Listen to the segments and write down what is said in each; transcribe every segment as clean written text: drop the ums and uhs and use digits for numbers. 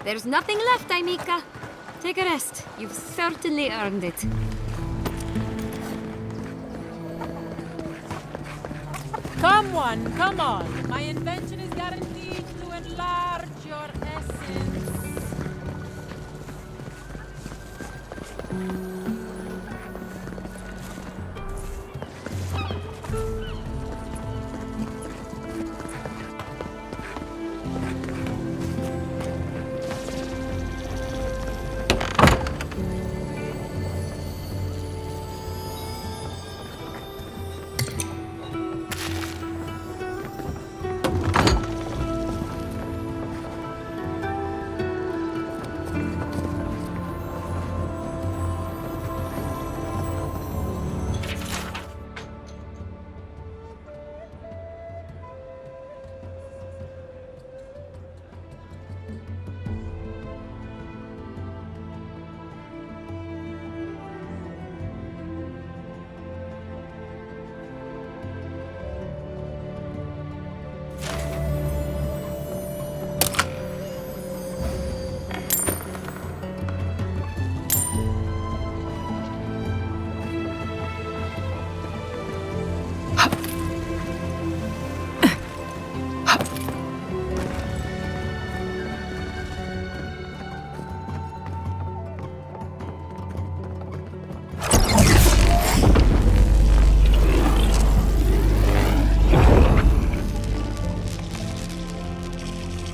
There's nothing left, Aimika. Take a rest. You've certainly earned it. Come on. My invention is guaranteed to enlarge your essence.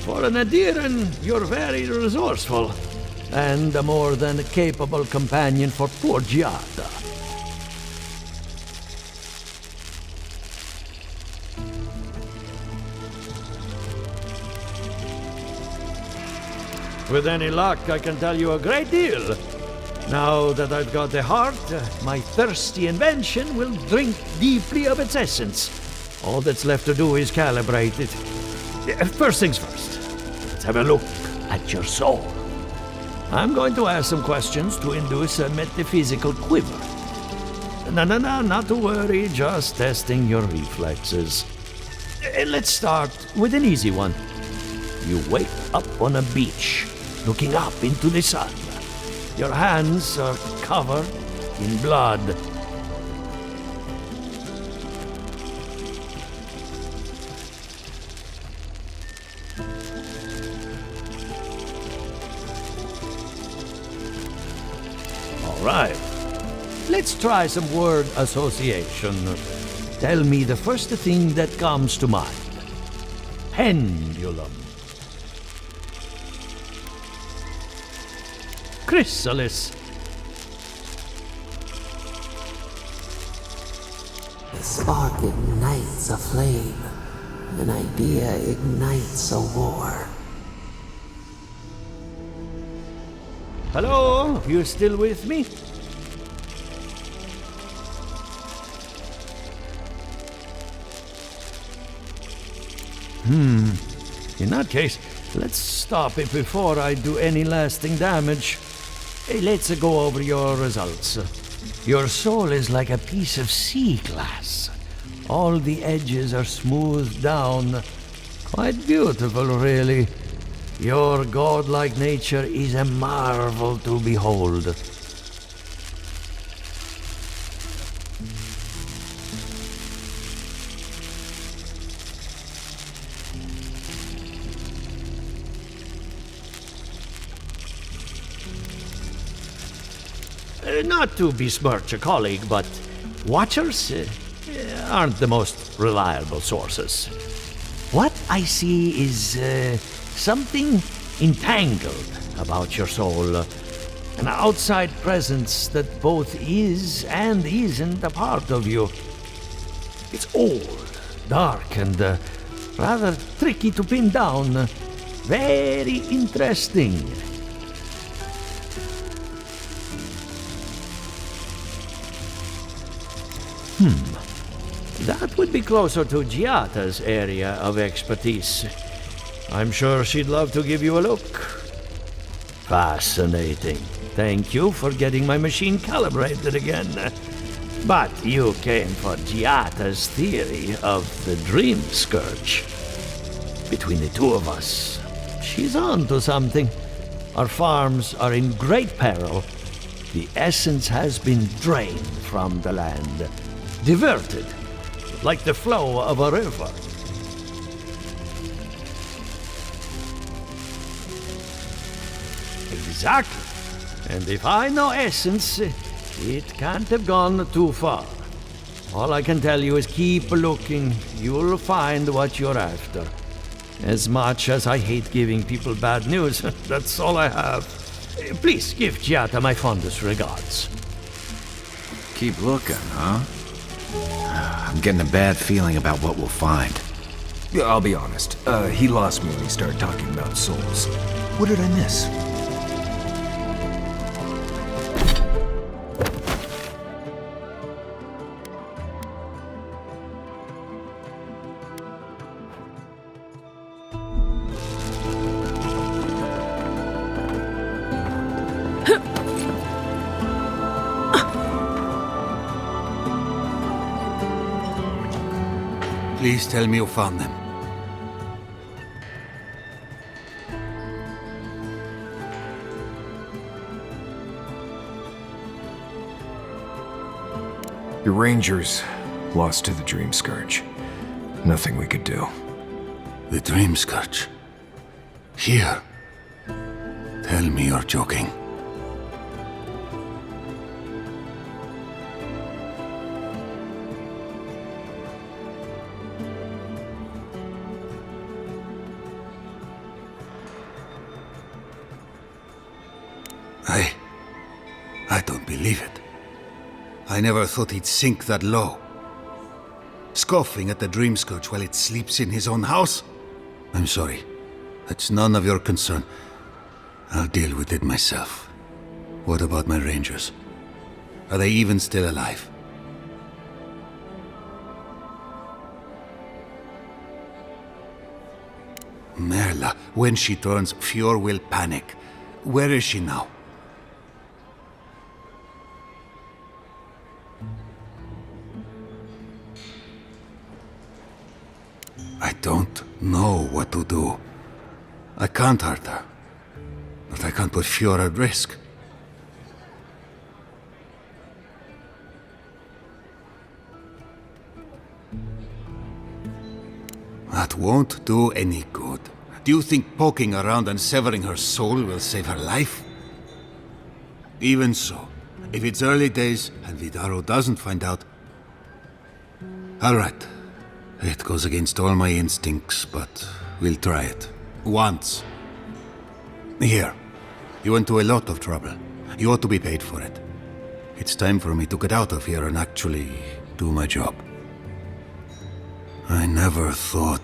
For an Adiran, you're very resourceful, and a more than capable companion for poor Giada. With any luck, I can tell you a great deal. Now that I've got the heart, my thirsty invention will drink deeply of its essence. All that's left to do is calibrate it. First things first, let's have a look at your soul. I'm going to ask some questions to induce a metaphysical quiver. No, not to worry, just testing your reflexes. Let's start with an easy one. You wake up on a beach, looking up into the sun. Your hands are covered in blood. All right. Let's try some word association. Tell me the first thing that comes to mind. Pendulum. Chrysalis. A spark ignites a flame. An idea ignites a war. Hello? You still with me? In that case, let's stop it before I do any lasting damage. Hey, let's go over your results. Your soul is like a piece of sea glass. All the edges are smoothed down. Quite beautiful, really. Your godlike nature is a marvel to behold. Not to besmirch a colleague, but watchers aren't the most reliable sources. What I see is something entangled about your soul. An outside presence that both is and isn't a part of you. It's old, dark, and rather tricky to pin down. Very interesting. That would be closer to Giata's area of expertise. I'm sure she'd love to give you a look. Fascinating. Thank you for getting my machine calibrated again. But you came for Giata's theory of the dream scourge. Between the two of us, she's on to something. Our farms are in great peril. The essence has been drained from the land. Diverted, like the flow of a river. Exactly. And if I know essence, it can't have gone too far. All I can tell you is keep looking. You'll find what you're after. As much as I hate giving people bad news, that's all I have. Please give Giata my fondest regards. Keep looking, huh? I'm getting a bad feeling about what we'll find. Yeah, I'll be honest. He lost me when he started talking about souls. What did I miss? Please tell me you found them. Your rangers lost to the Dream Scourge. Nothing we could do. The Dream Scourge. Here. Tell me you're joking. I don't believe it. I never thought he'd sink that low. Scoffing at the Dream Scourge while it sleeps in his own house? I'm sorry. That's none of your concern. I'll deal with it myself. What about my rangers? Are they even still alive? Merla, when she turns, Fjord will panic. Where is she now? I don't know what to do. I can't hurt her. But I can't put Fjord at risk. That won't do any good. Do you think poking around and severing her soul will save her life? Even so, if it's early days and Vidaro doesn't find out... Alright. It goes against all my instincts, but we'll try it. Once. Here. You went to a lot of trouble. You ought to be paid for it. It's time for me to get out of here and actually do my job. I never thought...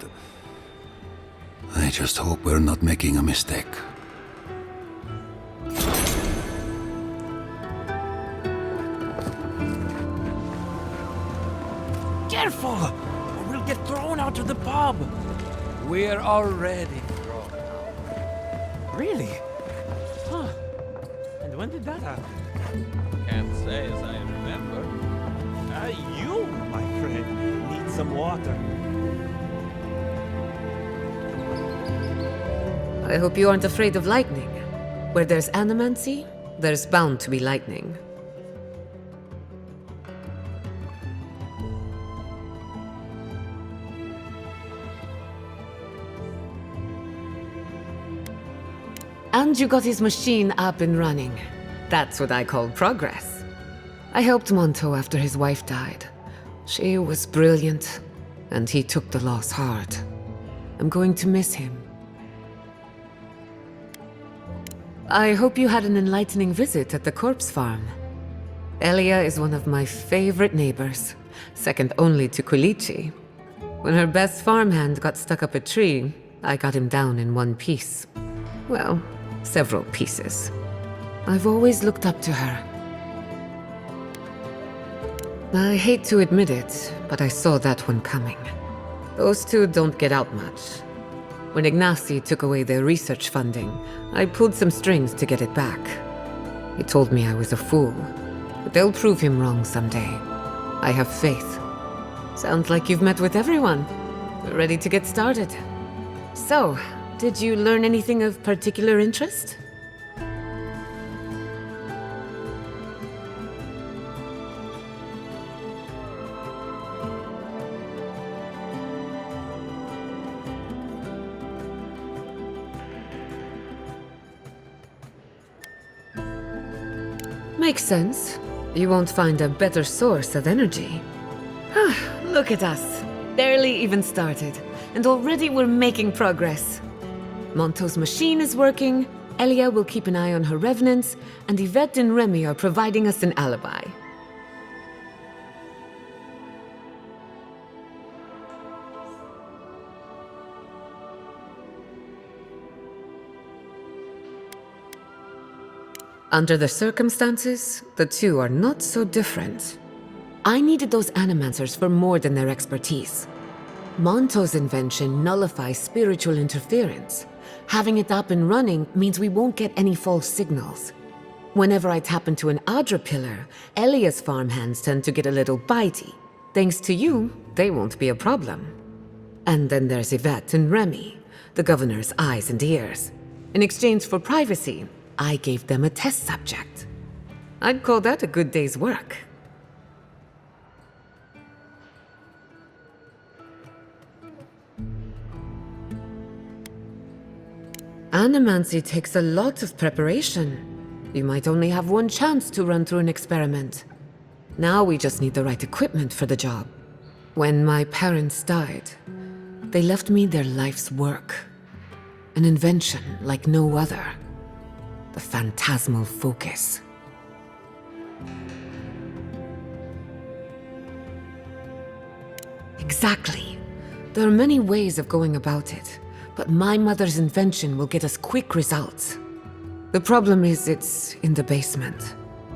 I just hope we're not making a mistake. Careful! Or we'll get thrown out of the pub! We're already thrown out. Really? Huh. And when did that happen? Can't say as I remember. You, my friend, need some water. I hope you aren't afraid of lightning. Where there's animancy, there's bound to be lightning. And you got his machine up and running. That's what I call progress. I helped Monto after his wife died. She was brilliant, and he took the loss hard. I'm going to miss him. I hope you had an enlightening visit at the corpse farm. Elia is one of my favorite neighbors, second only to Kulichi. When her best farmhand got stuck up a tree, I got him down in one piece. Well, several pieces. I've always looked up to her. I hate to admit it, but I saw that one coming. Those two don't get out much. When Ignacy took away their research funding, I pulled some strings to get it back. He told me I was a fool, but they'll prove him wrong someday. I have faith. Sounds like you've met with everyone. We're ready to get started. So, did you learn anything of particular interest? Makes sense. You won't find a better source of energy. Look at us. Barely even started, and already we're making progress. Monto's machine is working, Elia will keep an eye on her revenants, and Yvette and Remy are providing us an alibi. Under the circumstances, the two are not so different. I needed those animancers for more than their expertise. Monto's invention nullifies spiritual interference. Having it up and running means we won't get any false signals. Whenever I tap into an Adra pillar, Elia's farmhands tend to get a little bitey. Thanks to you, they won't be a problem. And then there's Yvette and Remy, the governor's eyes and ears. In exchange for privacy, I gave them a test subject. I'd call that a good day's work. Animancy takes a lot of preparation. You might only have one chance to run through an experiment. Now we just need the right equipment for the job. When my parents died, they left me their life's work. An invention like no other. The phantasmal focus. Exactly. There are many ways of going about it, but my mother's invention will get us quick results. The problem is it's in the basement.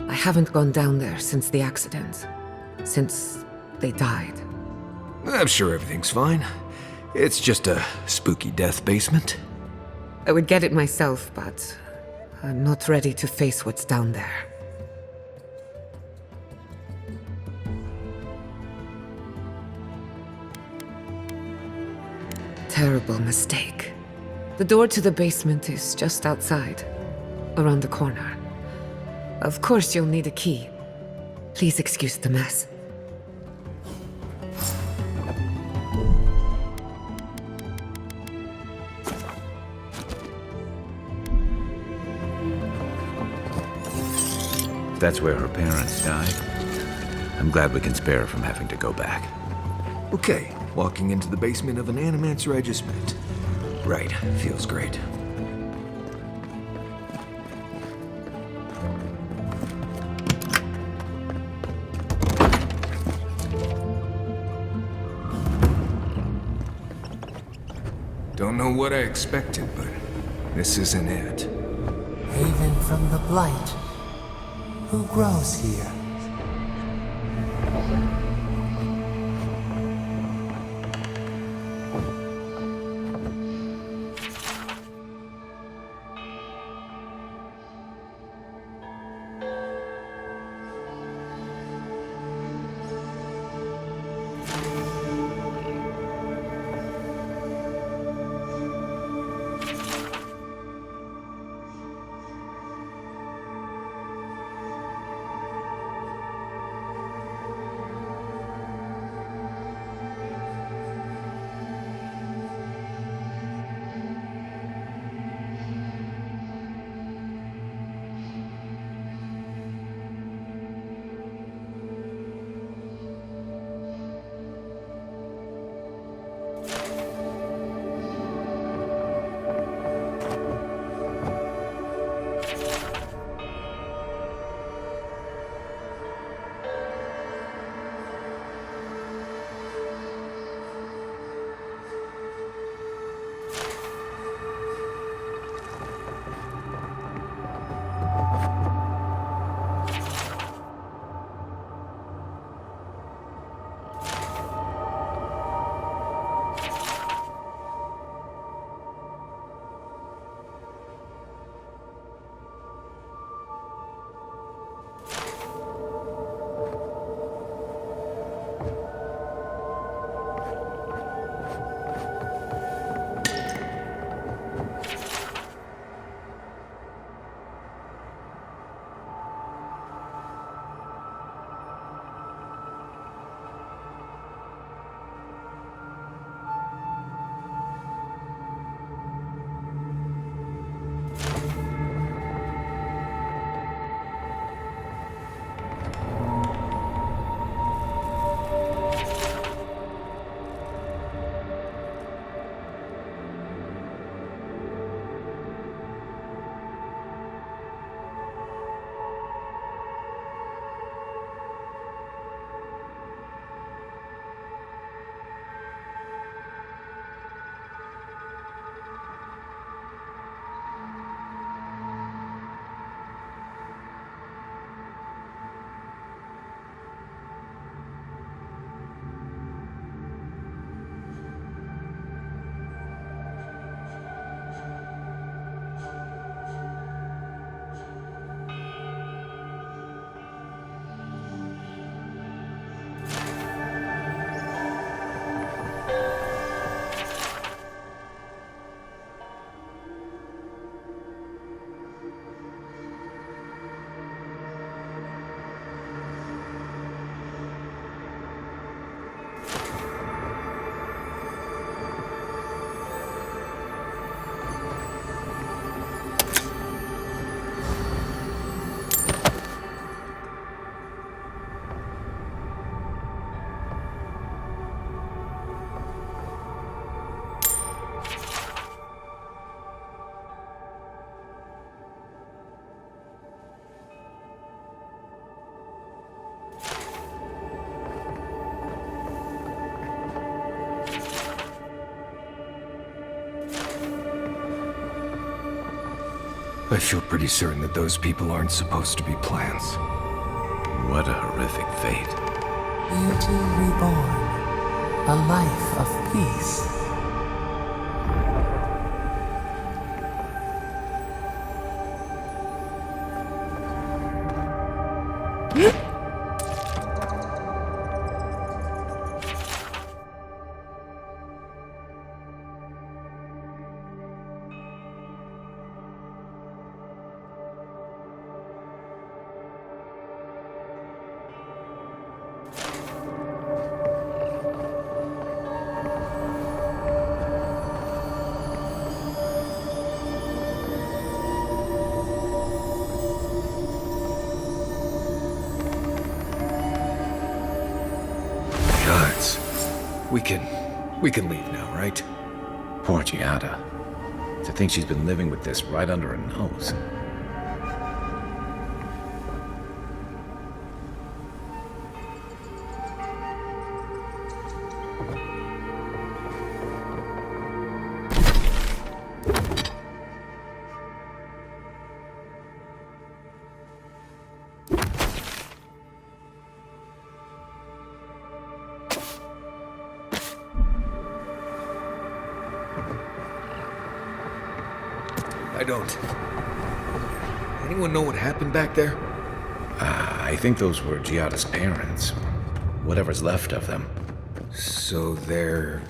I haven't gone down there since the accident. Since they died. I'm sure everything's fine. It's just a spooky death basement. I would get it myself, but I'm not ready to face what's down there. Terrible mistake. The door to the basement is just outside, around the corner. Of course you'll need a key. Please excuse the mess. If that's where her parents died, I'm glad we can spare her from having to go back. Okay, walking into the basement of an animancer I just met. Right, feels great. Don't know what I expected, but this isn't it. Haven from the Blight. Who grows here? I feel pretty certain that those people aren't supposed to be plants. What a horrific fate. Beauty reborn. A life of peace. Guys, we can leave now, right? Poor Giada. To think she's been living with this right under her nose. I don't. Anyone know what happened back there? I think those were Giada's parents. Whatever's left of them. So they're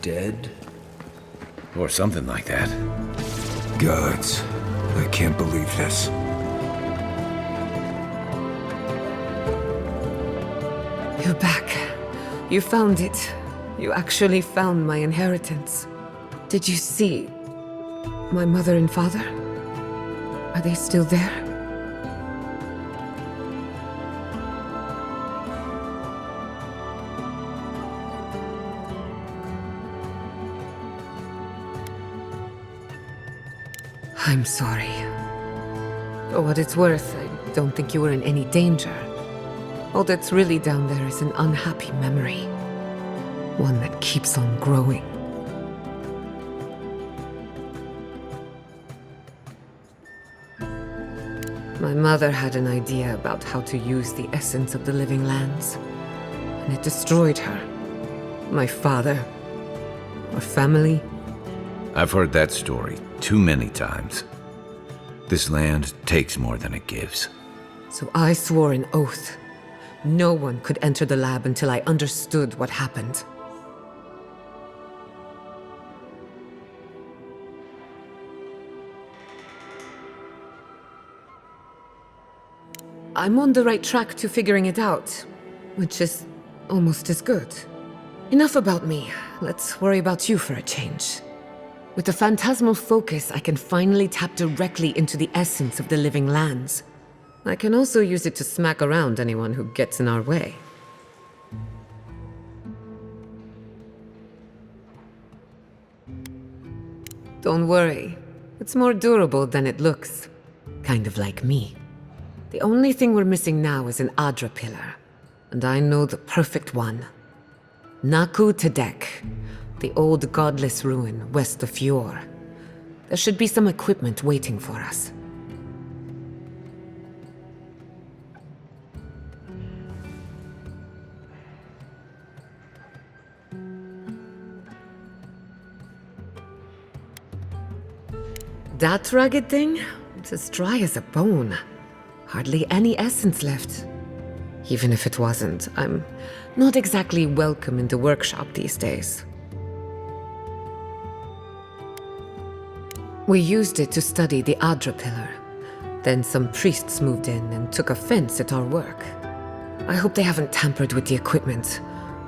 dead? Or something like that. Gods, I can't believe this. You're back. You found it. You actually found my inheritance. Did you see my mother and father? Are they still there? I'm sorry. For what it's worth, I don't think you were in any danger. All that's really down there is an unhappy memory. One that keeps on growing. My mother had an idea about how to use the essence of the living lands, and it destroyed her. My father, our family. I've heard that story too many times. This land takes more than it gives. So I swore an oath. No one could enter the lab until I understood what happened. I'm on the right track to figuring it out, which is almost as good. Enough about me. Let's worry about you for a change. With the phantasmal focus, I can finally tap directly into the essence of the living lands. I can also use it to smack around anyone who gets in our way. Don't worry. It's more durable than it looks. Kind of like me. The only thing we're missing now is an Adra pillar. And I know the perfect one. Naku Tedek, the old godless ruin west of Fjord. There should be some equipment waiting for us. That rugged thing? It's as dry as a bone. Hardly any essence left. Even if it wasn't, I'm not exactly welcome in the workshop these days. We used it to study the Adra pillar. Then some priests moved in and took offense at our work. I hope they haven't tampered with the equipment,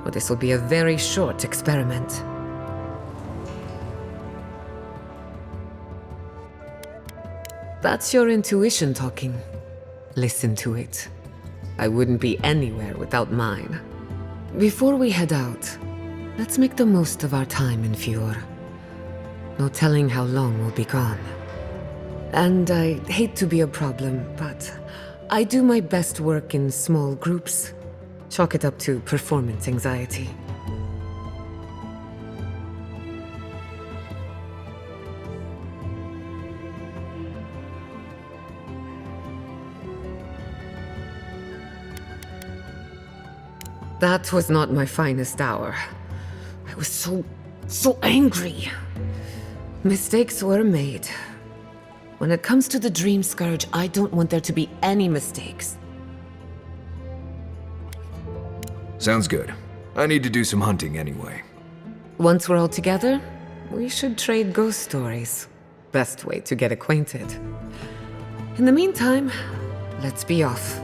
or this will be a very short experiment. That's your intuition talking. Listen to it. I wouldn't be anywhere without mine. Before we head out, let's make the most of our time in Fjord. No telling how long we'll be gone. And I hate to be a problem, but I do my best work in small groups. Chalk it up to performance anxiety. That was not my finest hour. I was so angry. Mistakes were made. When it comes to the Dream Scourge, I don't want there to be any mistakes. Sounds good. I need to do some hunting anyway. Once we're all together, we should trade ghost stories. Best way to get acquainted. In the meantime, let's be off.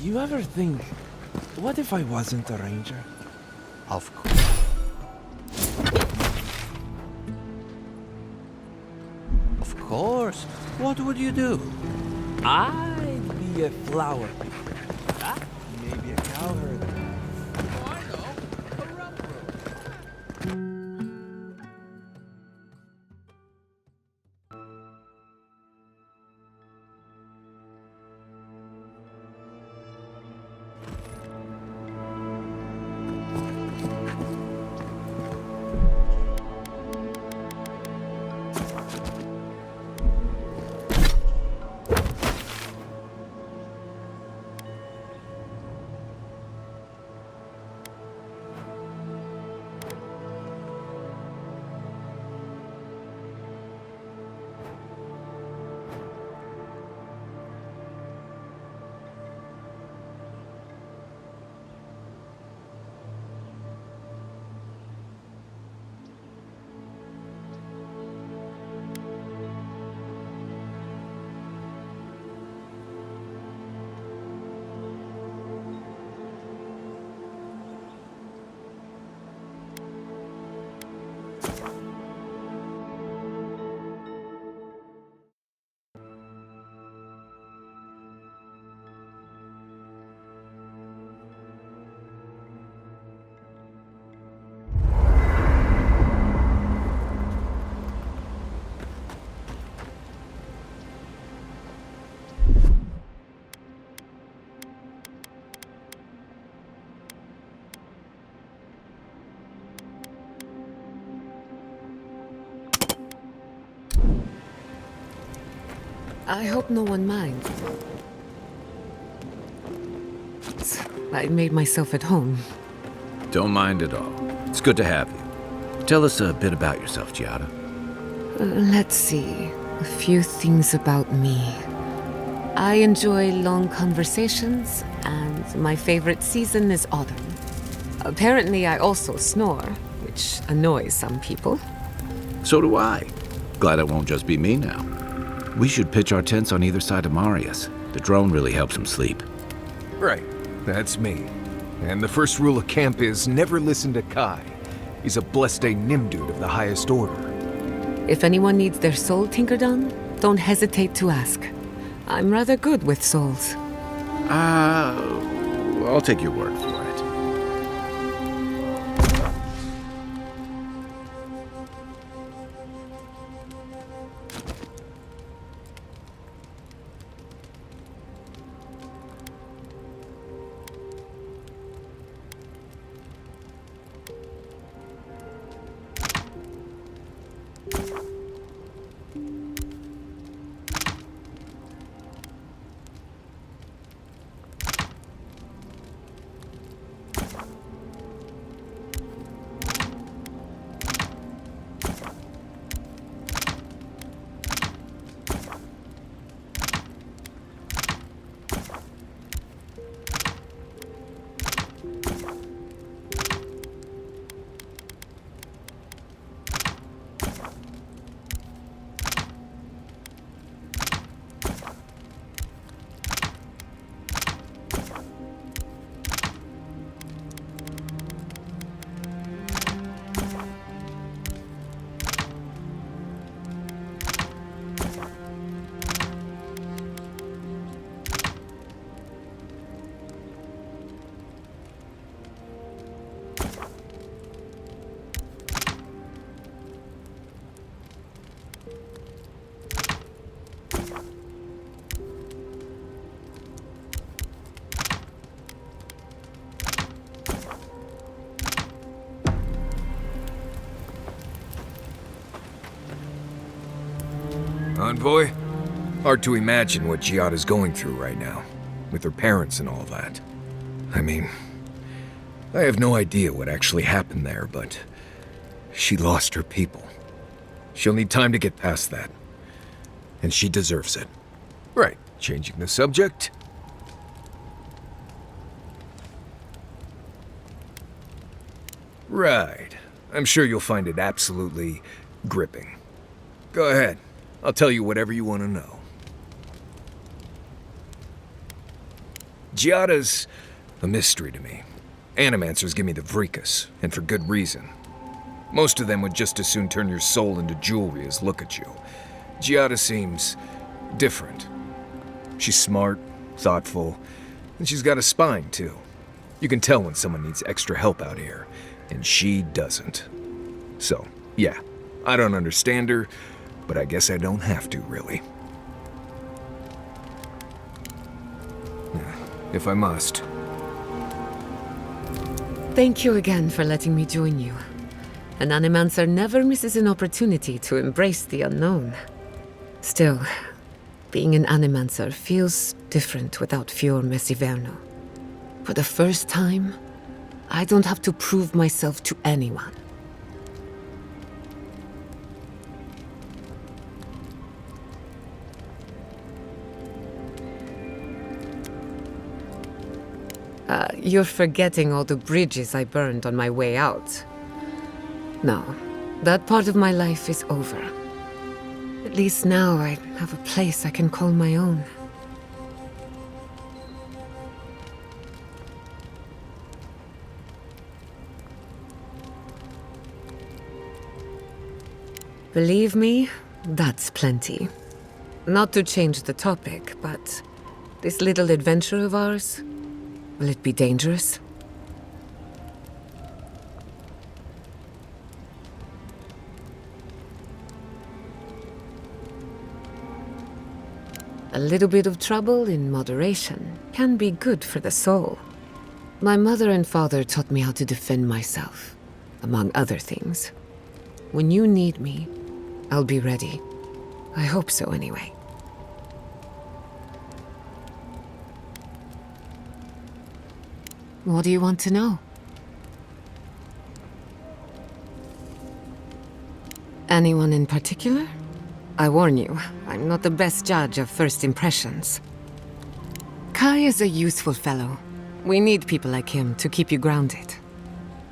You ever think, what if I wasn't a ranger? Of course. Of course. What would you do? I'd be a flower picker. Ah, maybe a cowherd. I hope no one minds. I made myself at home. Don't mind at all. It's good to have you. Tell us a bit about yourself, Giada. Let's see. A few things about me. I enjoy long conversations, and my favorite season is autumn. Apparently, I also snore, which annoys some people. So do I. Glad it won't just be me now. We should pitch our tents on either side of Marius. The drone really helps him sleep. Right, that's me. And the first rule of camp is never listen to Kai. He's a blessed Nimdude of the highest order. If anyone needs their soul tinkered on, don't hesitate to ask. I'm rather good with souls. I'll take your word for it. Envoy? Hard to imagine what Giada's going through right now, with her parents and all that. I mean, I have no idea what actually happened there, but she lost her people. She'll need time to get past that. And she deserves it. Right, changing the subject. Right. I'm sure you'll find it absolutely gripping. Go ahead. I'll tell you whatever you want to know. Giada's a mystery to me. Animancers give me the vricus, and for good reason. Most of them would just as soon turn your soul into jewelry as look at you. Giada seems different. She's smart, thoughtful, and she's got a spine, too. You can tell when someone needs extra help out here, and she doesn't. So, yeah, I don't understand her, but I guess I don't have to, really. If I must. Thank you again for letting me join you. An Animancer never misses an opportunity to embrace the unknown. Still, being an Animancer feels different without Fior Messiverno. For the first time, I don't have to prove myself to anyone. You're forgetting all the bridges I burned on my way out. No, that part of my life is over. At least now I have a place I can call my own. Believe me, that's plenty. Not to change the topic, but this little adventure of ours, will it be dangerous? A little bit of trouble in moderation can be good for the soul. My mother and father taught me how to defend myself, among other things. When you need me, I'll be ready. I hope so, anyway. What do you want to know? Anyone in particular? I warn you, I'm not the best judge of first impressions. Kai is a useful fellow. We need people like him to keep you grounded.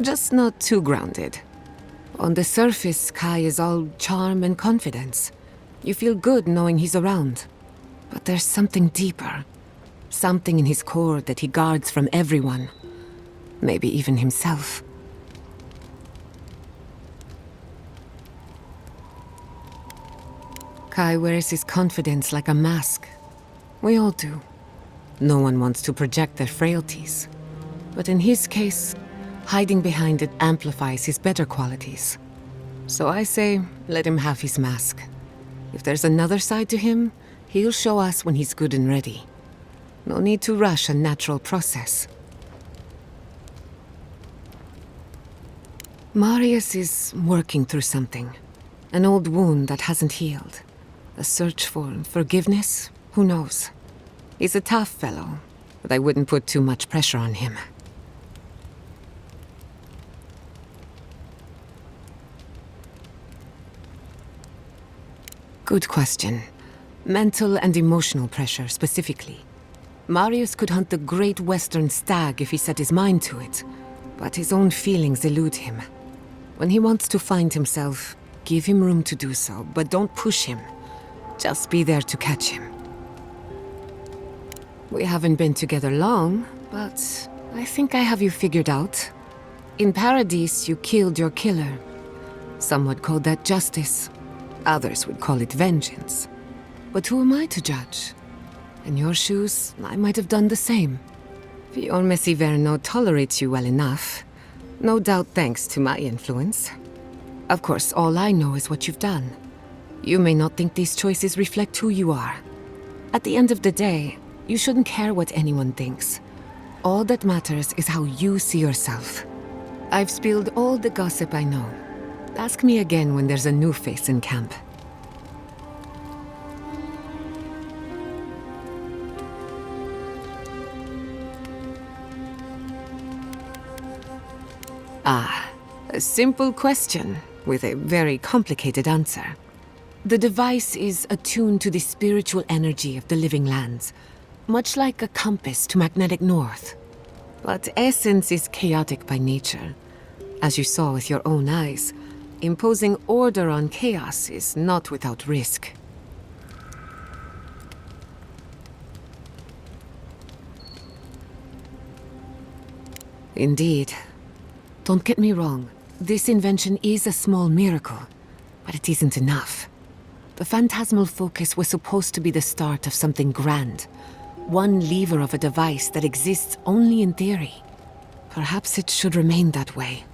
Just not too grounded. On the surface, Kai is all charm and confidence. You feel good knowing he's around. But there's something deeper. Something in his core that he guards from everyone. Maybe even himself. Kai wears his confidence like a mask. We all do. No one wants to project their frailties, But in his case, hiding behind it amplifies his better qualities. So I say, let him have his mask. If there's another side to him, he'll show us when he's good and ready. No need to rush a natural process. Marius is working through something. An old wound that hasn't healed. A search for forgiveness? Who knows? He's a tough fellow, but I wouldn't put too much pressure on him. Good question. Mental and emotional pressure, specifically. Marius could hunt the great western stag if he set his mind to it, but his own feelings elude him. When he wants to find himself, give him room to do so, but don't push him. Just be there to catch him. We haven't been together long, but I think I have you figured out. In Paradise, you killed your killer. Some would call that justice. Others would call it vengeance. But who am I to judge? In your shoes, I might have done the same. Fior Messiverno tolerates you well enough. No doubt thanks to my influence. Of course, all I know is what you've done. You may not think these choices reflect who you are. At the end of the day, you shouldn't care what anyone thinks. All that matters is how you see yourself. I've spilled all the gossip I know. Ask me again when there's a new face in camp. Ah, a simple question with a very complicated answer. The device is attuned to the spiritual energy of the living lands, much like a compass to magnetic north. But essence is chaotic by nature. As you saw with your own eyes, imposing order on chaos is not without risk. Indeed. Don't get me wrong, this invention is a small miracle, but it isn't enough. The phantasmal focus was supposed to be the start of something grand, one lever of a device that exists only in theory. Perhaps it should remain that way.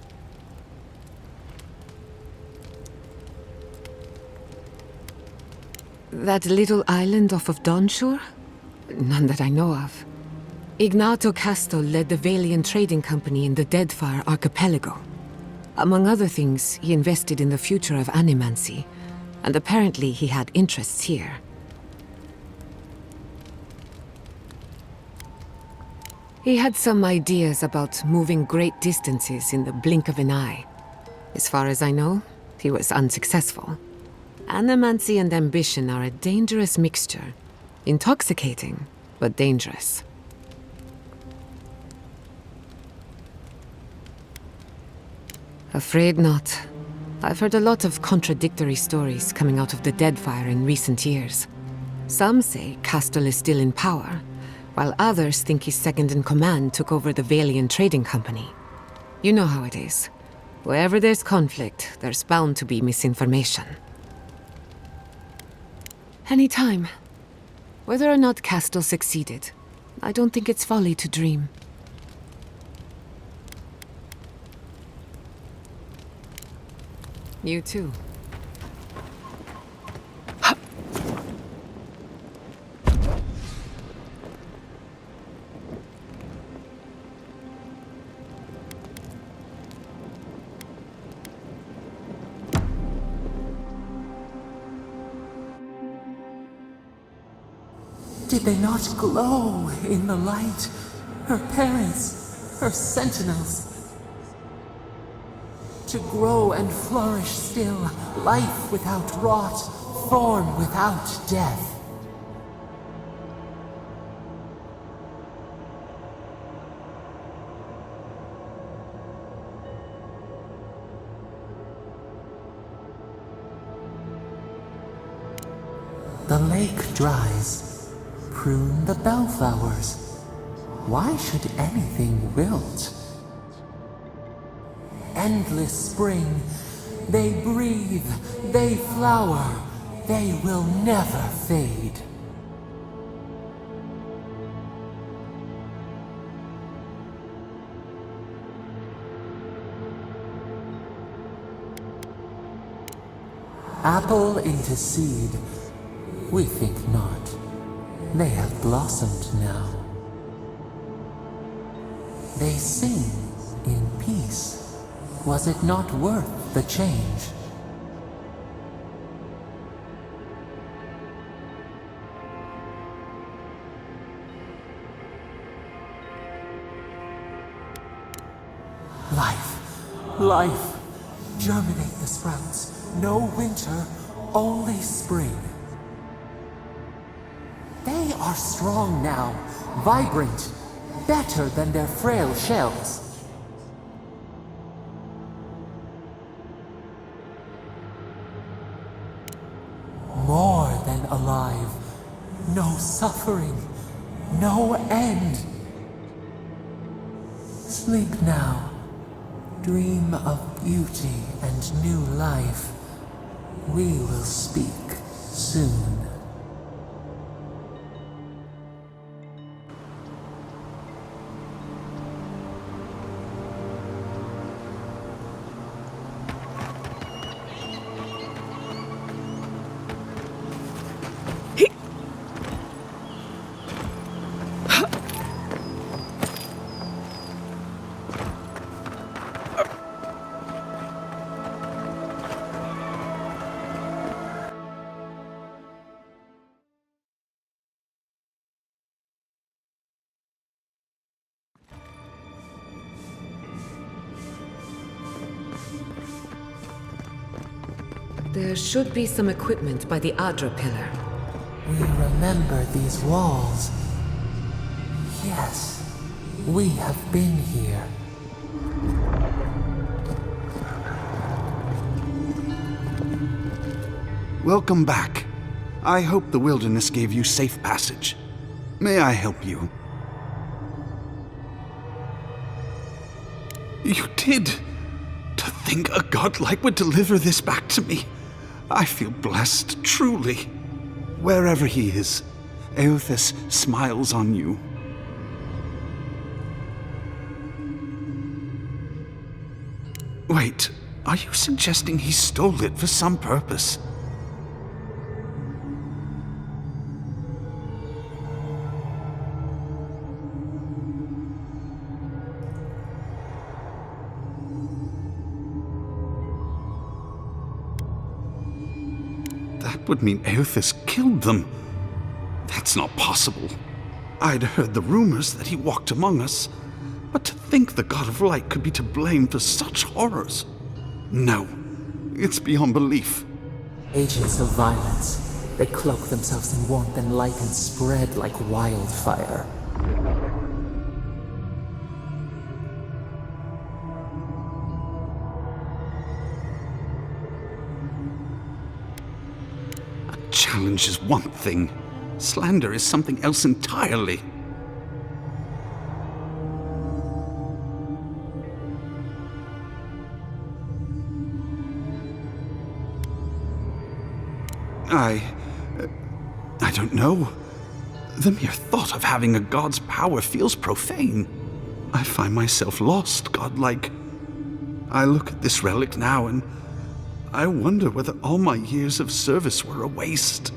That little island off of Dawnshore? None that I know of. Ignato Castor led the Valian trading company in the Deadfire archipelago. Among other things, he invested in the future of animancy, and apparently he had interests here. He had some ideas about moving great distances in the blink of an eye. As far as I know, he was unsuccessful. Animancy and ambition are a dangerous mixture. Intoxicating, but dangerous. Afraid not. I've heard a lot of contradictory stories coming out of the Deadfire in recent years. Some say Castle is still in power, while others think his second-in-command took over the Valian trading company. You know how it is. Wherever there's conflict, there's bound to be misinformation. Any time. Whether or not Castle succeeded, I don't think it's folly to dream. You too. Did they not glow in the light? Her parents, her sentinels. To grow and flourish still, life without rot, form without death. The lake dries. Prune the bellflowers. Why should anything wilt? Endless spring. They breathe, they flower, they will never fade. Apple into seed? We think not. They have blossomed now. They sing in peace. Was it not worth the change? Life, life. Germinate the sprouts. No winter, only spring. They are strong now, vibrant, better than their frail shells. More than alive. No suffering, no end. Sleep now. Dream of beauty and new life. We will speak soon. There should be some equipment by the Adra pillar. We remember these walls. Yes, we have been here. Welcome back. I hope the wilderness gave you safe passage. May I help you? You did! To think a godlike would deliver this back to me. I feel blessed, truly. Wherever he is, Eothas smiles on you. Wait, are you suggesting he stole it for some purpose? That would mean Eothas killed them. That's not possible. I'd heard the rumors that he walked among us, but to think the God of Light could be to blame for such horrors. No, it's beyond belief. Agents of violence. They cloak themselves in warmth and light and spread like wildfire. Challenge is one thing. Slander is something else entirely. I don't know. The mere thought of having a god's power feels profane. I find myself lost, godlike. I look at this relic now and I wonder whether all my years of service were a waste.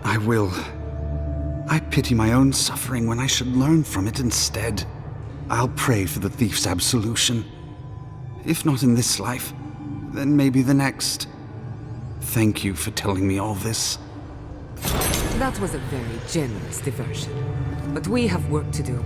I will. I pity my own suffering when I should learn from it instead. I'll pray for the thief's absolution. If not in this life, then maybe the next. Thank you for telling me all this. That was a very generous diversion. But we have work to do.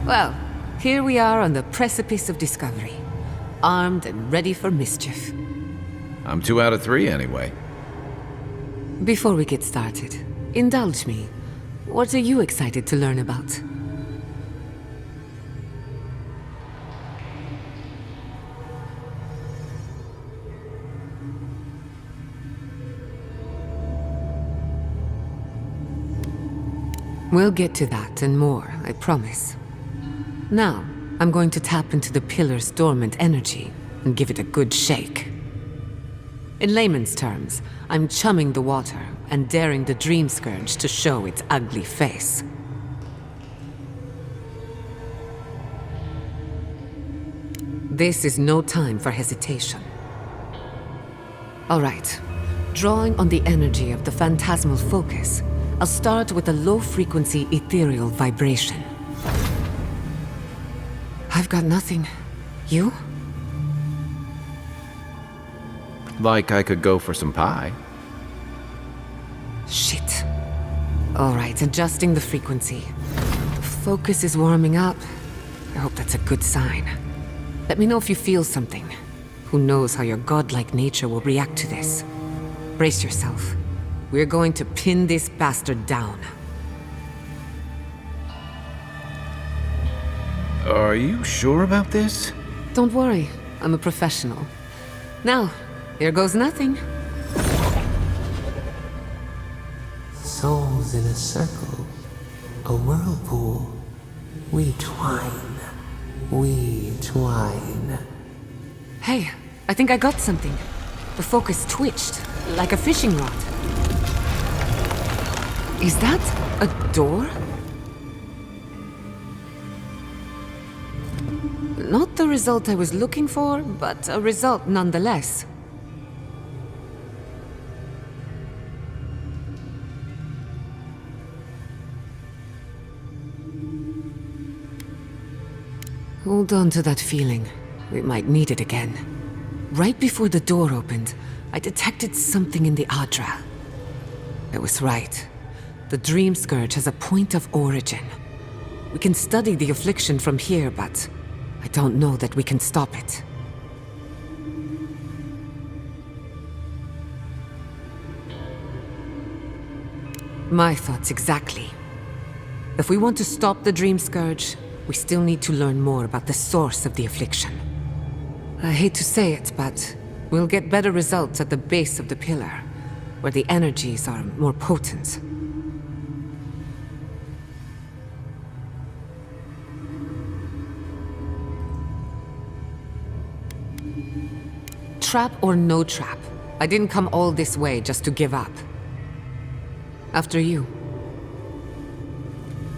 Well, here we are on the precipice of discovery. Armed and ready for mischief. I'm 2 out of 3 anyway. Before we get started, indulge me. What are you excited to learn about? We'll get to that and more, I promise. Now, I'm going to tap into the pillar's dormant energy and give it a good shake. In layman's terms, I'm chumming the water and daring the Dream Scourge to show its ugly face. This is no time for hesitation. All right. Drawing on the energy of the phantasmal focus, I'll start with a low-frequency ethereal vibration. I've got nothing. You? Like I could go for some pie. Shit. All right, adjusting the frequency. The focus is warming up. I hope that's a good sign. Let me know if you feel something. Who knows how your godlike nature will react to this? Brace yourself. We're going to pin this bastard down. Are you sure about this? Don't worry, I'm a professional. Now, here goes nothing. Souls in a circle, a whirlpool. We twine, we twine. Hey, I think I got something. The focus twitched, like a fishing rod. Is that a door? Not the result I was looking for, but a result nonetheless. Hold on to that feeling. We might need it again. Right before the door opened, I detected something in the Adra. I was right. The Dream Scourge has a point of origin. We can study the affliction from here, but I don't know that we can stop it. My thoughts exactly. If we want to stop the Dream Scourge, we still need to learn more about the source of the affliction. I hate to say it, but we'll get better results at the base of the pillar, where the energies are more potent. Trap or no trap, I didn't come all this way just to give up. After you.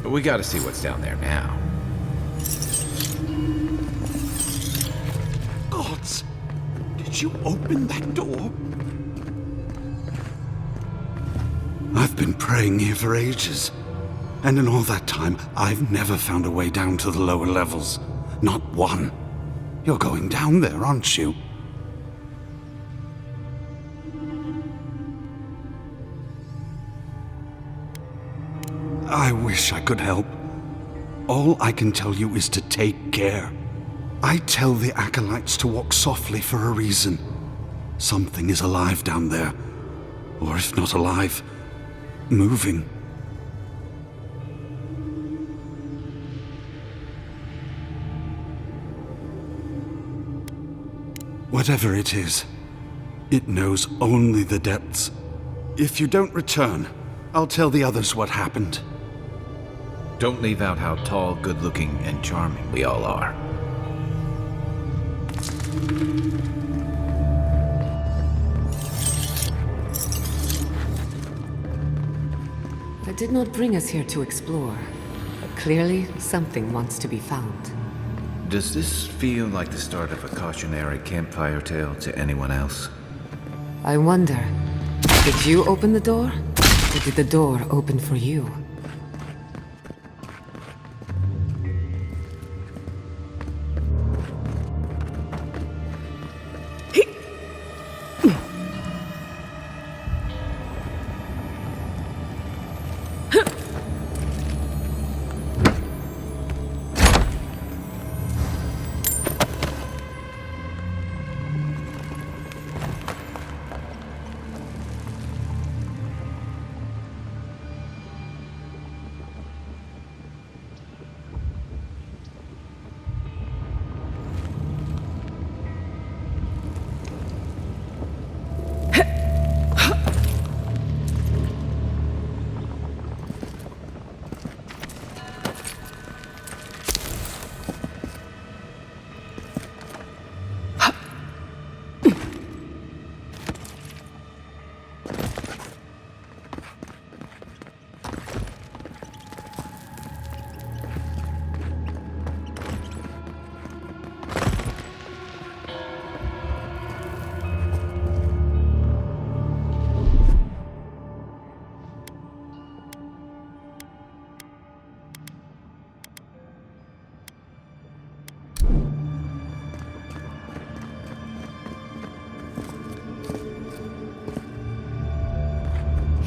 We gotta see what's down there now. Gods! Did you open that door? I've been praying here for ages. And in all that time, I've never found a way down to the lower levels. Not one. You're going down there, aren't you? I wish I could help. All I can tell you is to take care. I tell the acolytes to walk softly for a reason. Something is alive down there. Or if not alive, moving. Whatever it is, it knows only the depths. If you don't return, I'll tell the others what happened. Don't leave out how tall, good-looking, and charming we all are. I did not bring us here to explore, but clearly something wants to be found. Does this feel like the start of a cautionary campfire tale to anyone else? I wonder, did you open the door? Or did the door open for you?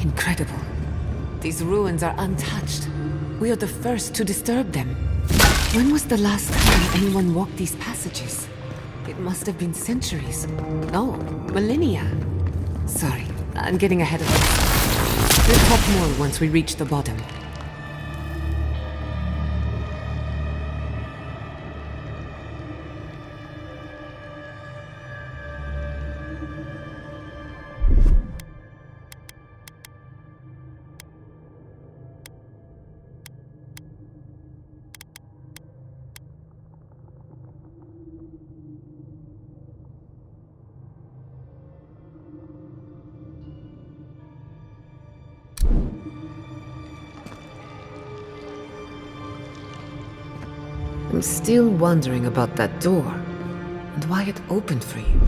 Incredible. These ruins are untouched. We are the first to disturb them. When was the last time anyone walked these passages? It must have been centuries. No, millennia. Sorry, I'm getting ahead of us. We'll talk more once we reach the bottom. I'm still wondering about that door, and why it opened for you.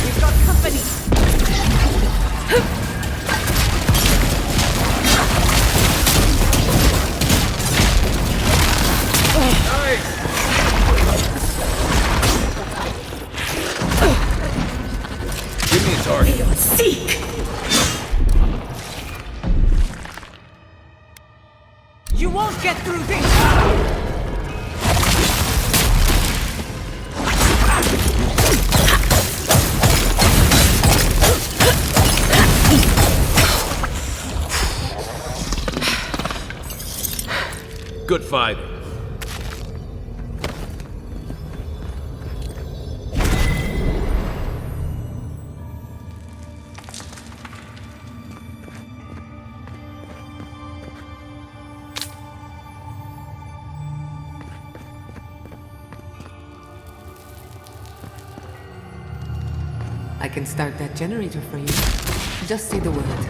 We've got company. Give me a target. Seek! You won't get through this! Good fight. I can start that generator for you. Just say the word.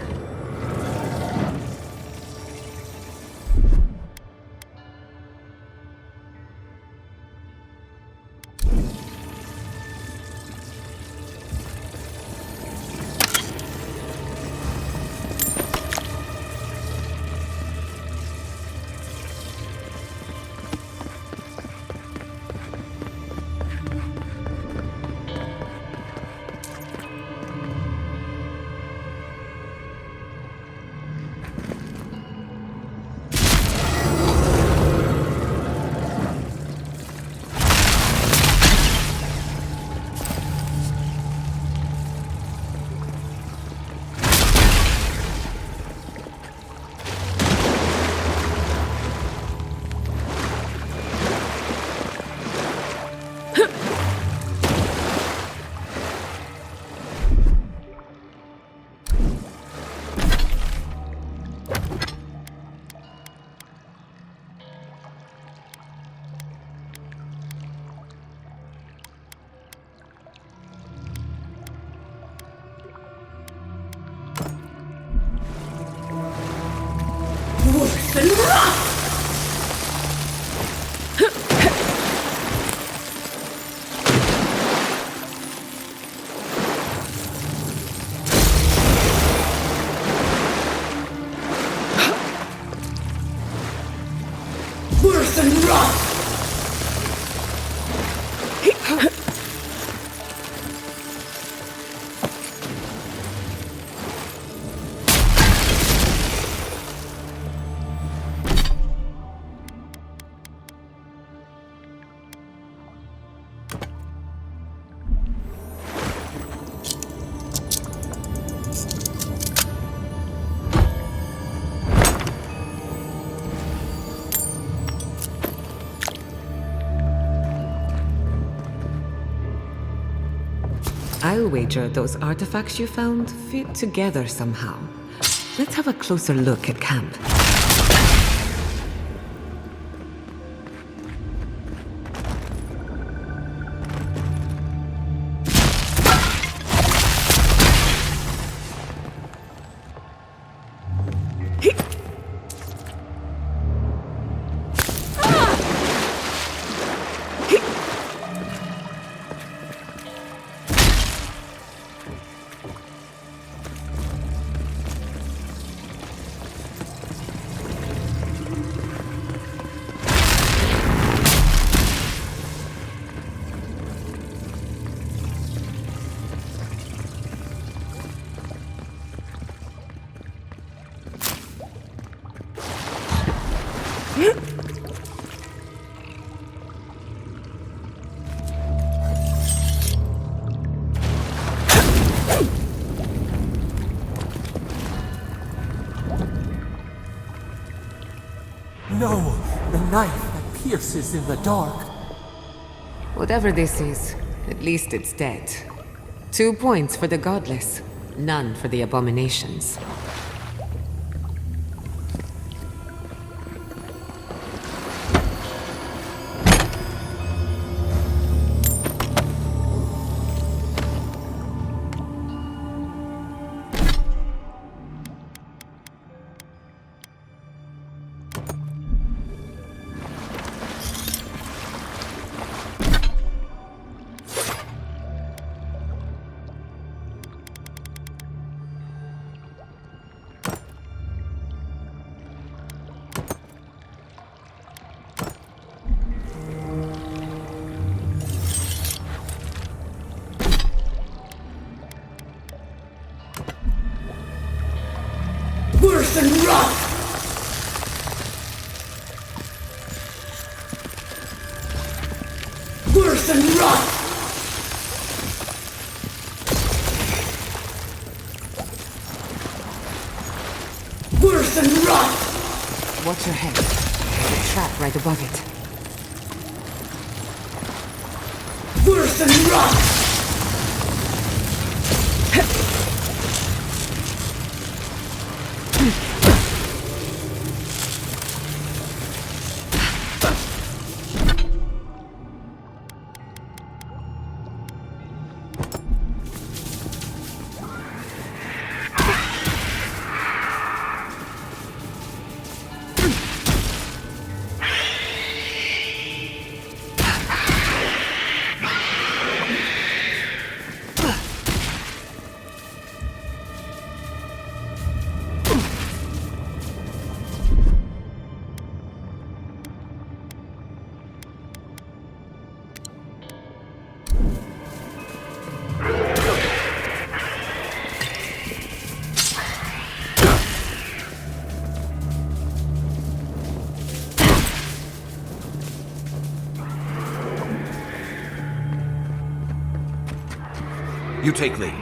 I'll wager those artifacts you found fit together somehow. Let's have a closer look at camp. No, the knife that pierces in the dark. Whatever this is, at least it's dead. 2 points for the godless, none for the abominations. Worse than rot! Worse than rot! Worse than rot! Watch your head. There's a trap right above it. Worse than rot! You take lead.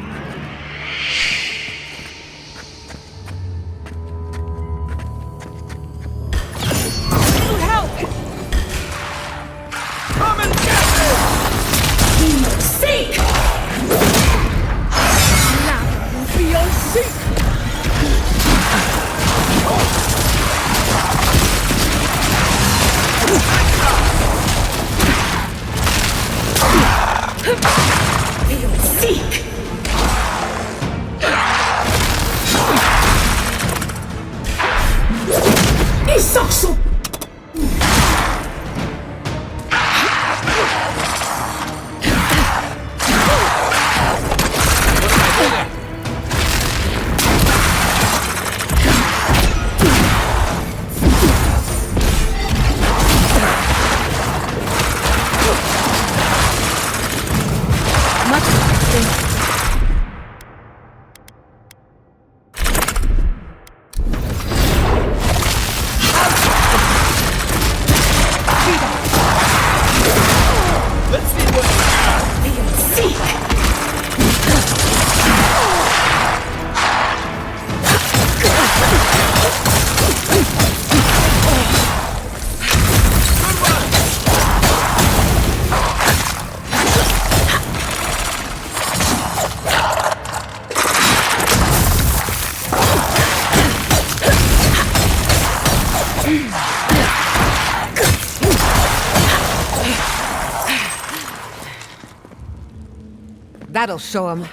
That'll show him.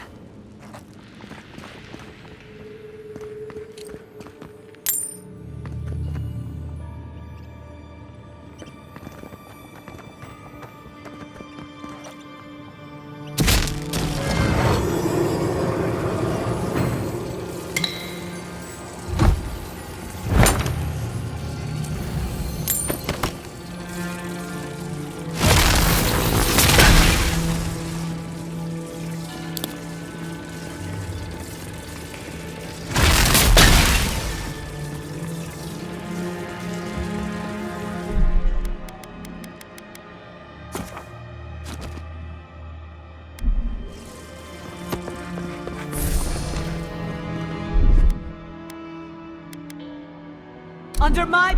Under my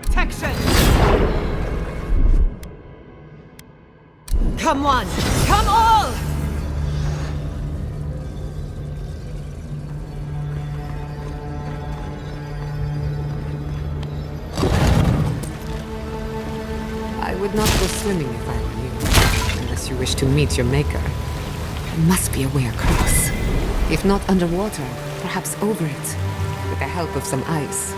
protection! Come one! Come all! I would not go swimming if I were you, unless you wish to meet your maker. There must be a way across. If not underwater, perhaps over it, with the help of some ice.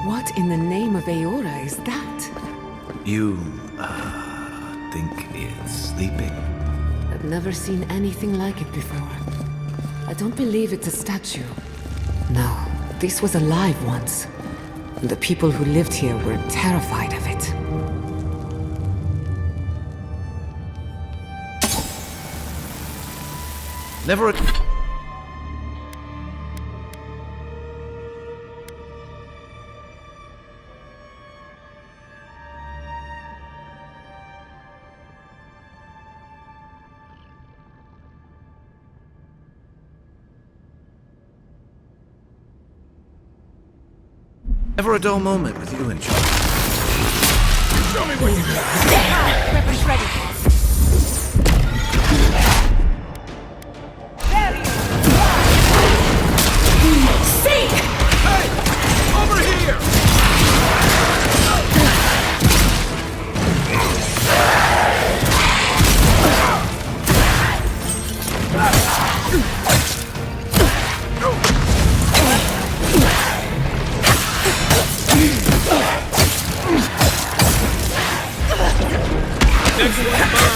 What in the name of Aora is that? You, think it's sleeping? I've never seen anything like it before. I don't believe it's a statue. No, this was alive once. And the people who lived here were terrified of it. Never Never a dull moment with you in charge. Show me what you got. Weapons ready. See! Hey! Over here! Next one,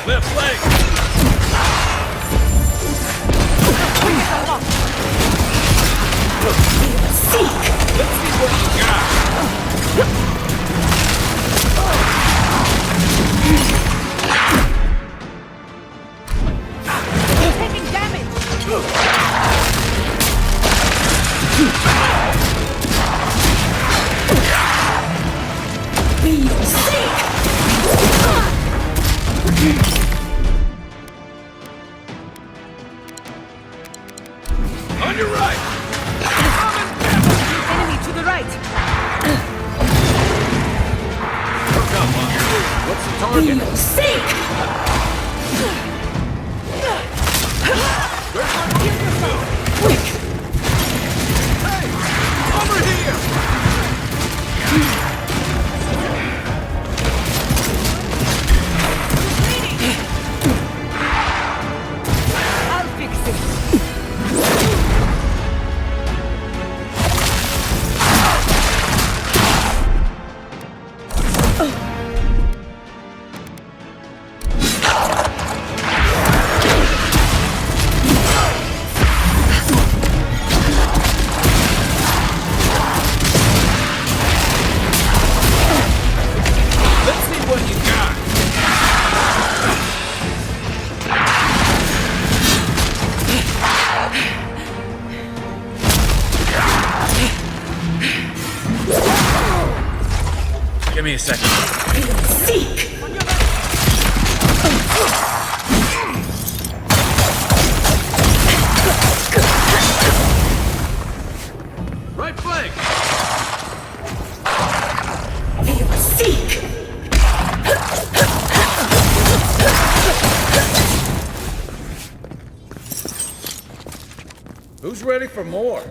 Left flank! Let's see what you got! Taking damage! On your right! Enemy to the right! What's the target? Over here! I'll fix it! Let's see what you got! Give me a second. Right flank! Who's ready for more?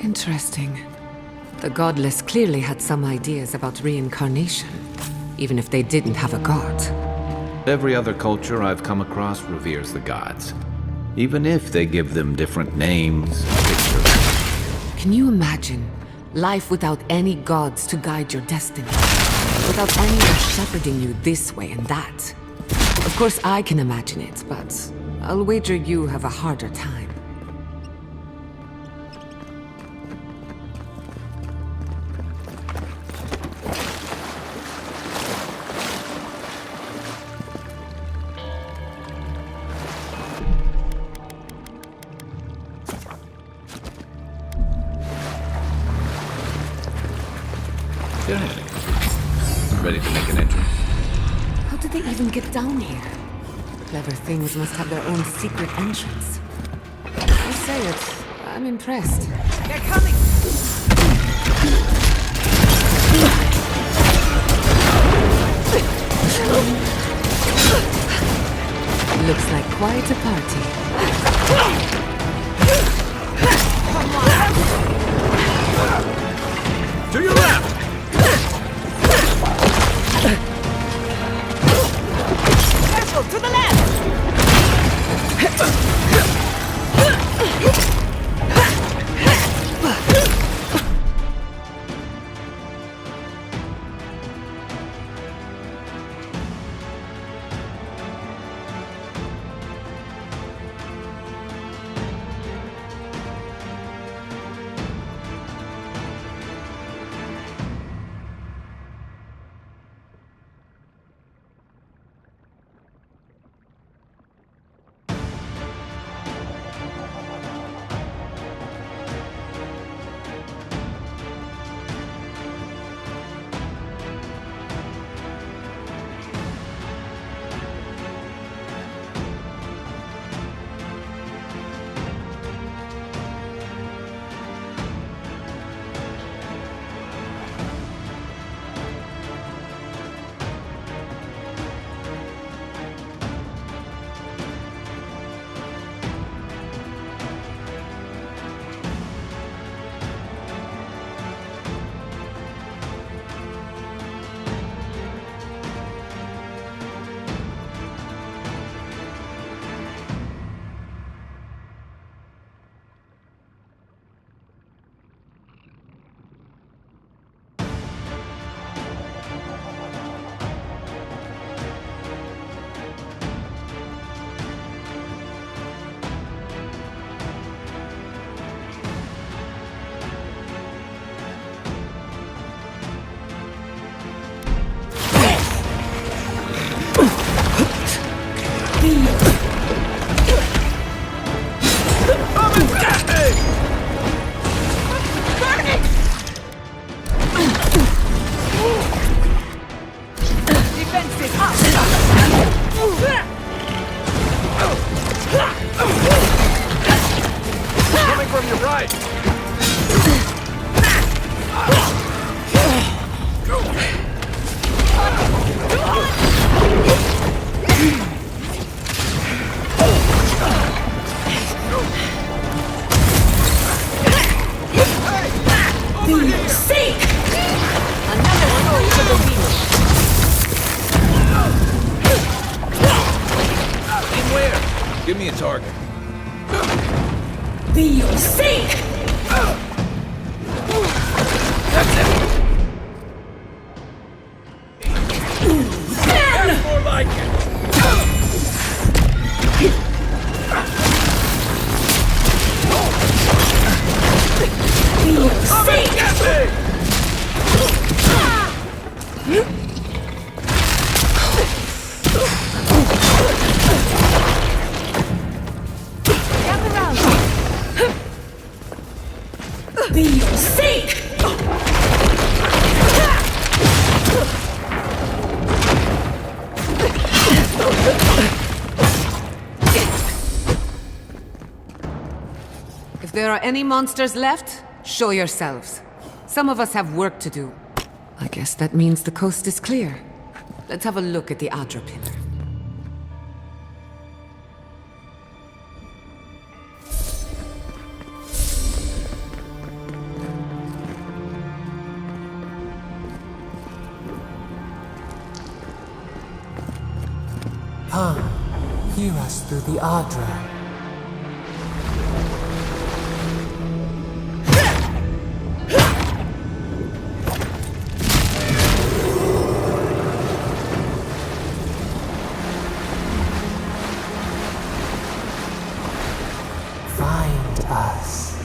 Interesting. The godless clearly had some ideas about reincarnation, even if they didn't have a god. Every other culture I've come across reveres the gods, even if they give them different names, pictures. Can you imagine life without any gods to guide your destiny? Without anyone shepherding you this way and that? Of course I can imagine it, but I'll wager you have a harder time. Ready to make an entry. How did they even get down here? Clever things must have their own secret entrance. I say it, I'm impressed. They're coming! quite a party. To your left! Careful, to the left! Coming from your right! Sink! Another one for the wheel. In where? Give me a target. Dio, sink! That's it! That's more like it! Dio, sink! Gather round! Dio, sink! If there are any monsters left, show yourselves. Some of us have work to do. I guess that means the coast is clear. Let's have a look at the Adra pillar. Come, hear us through the Adra. Find us.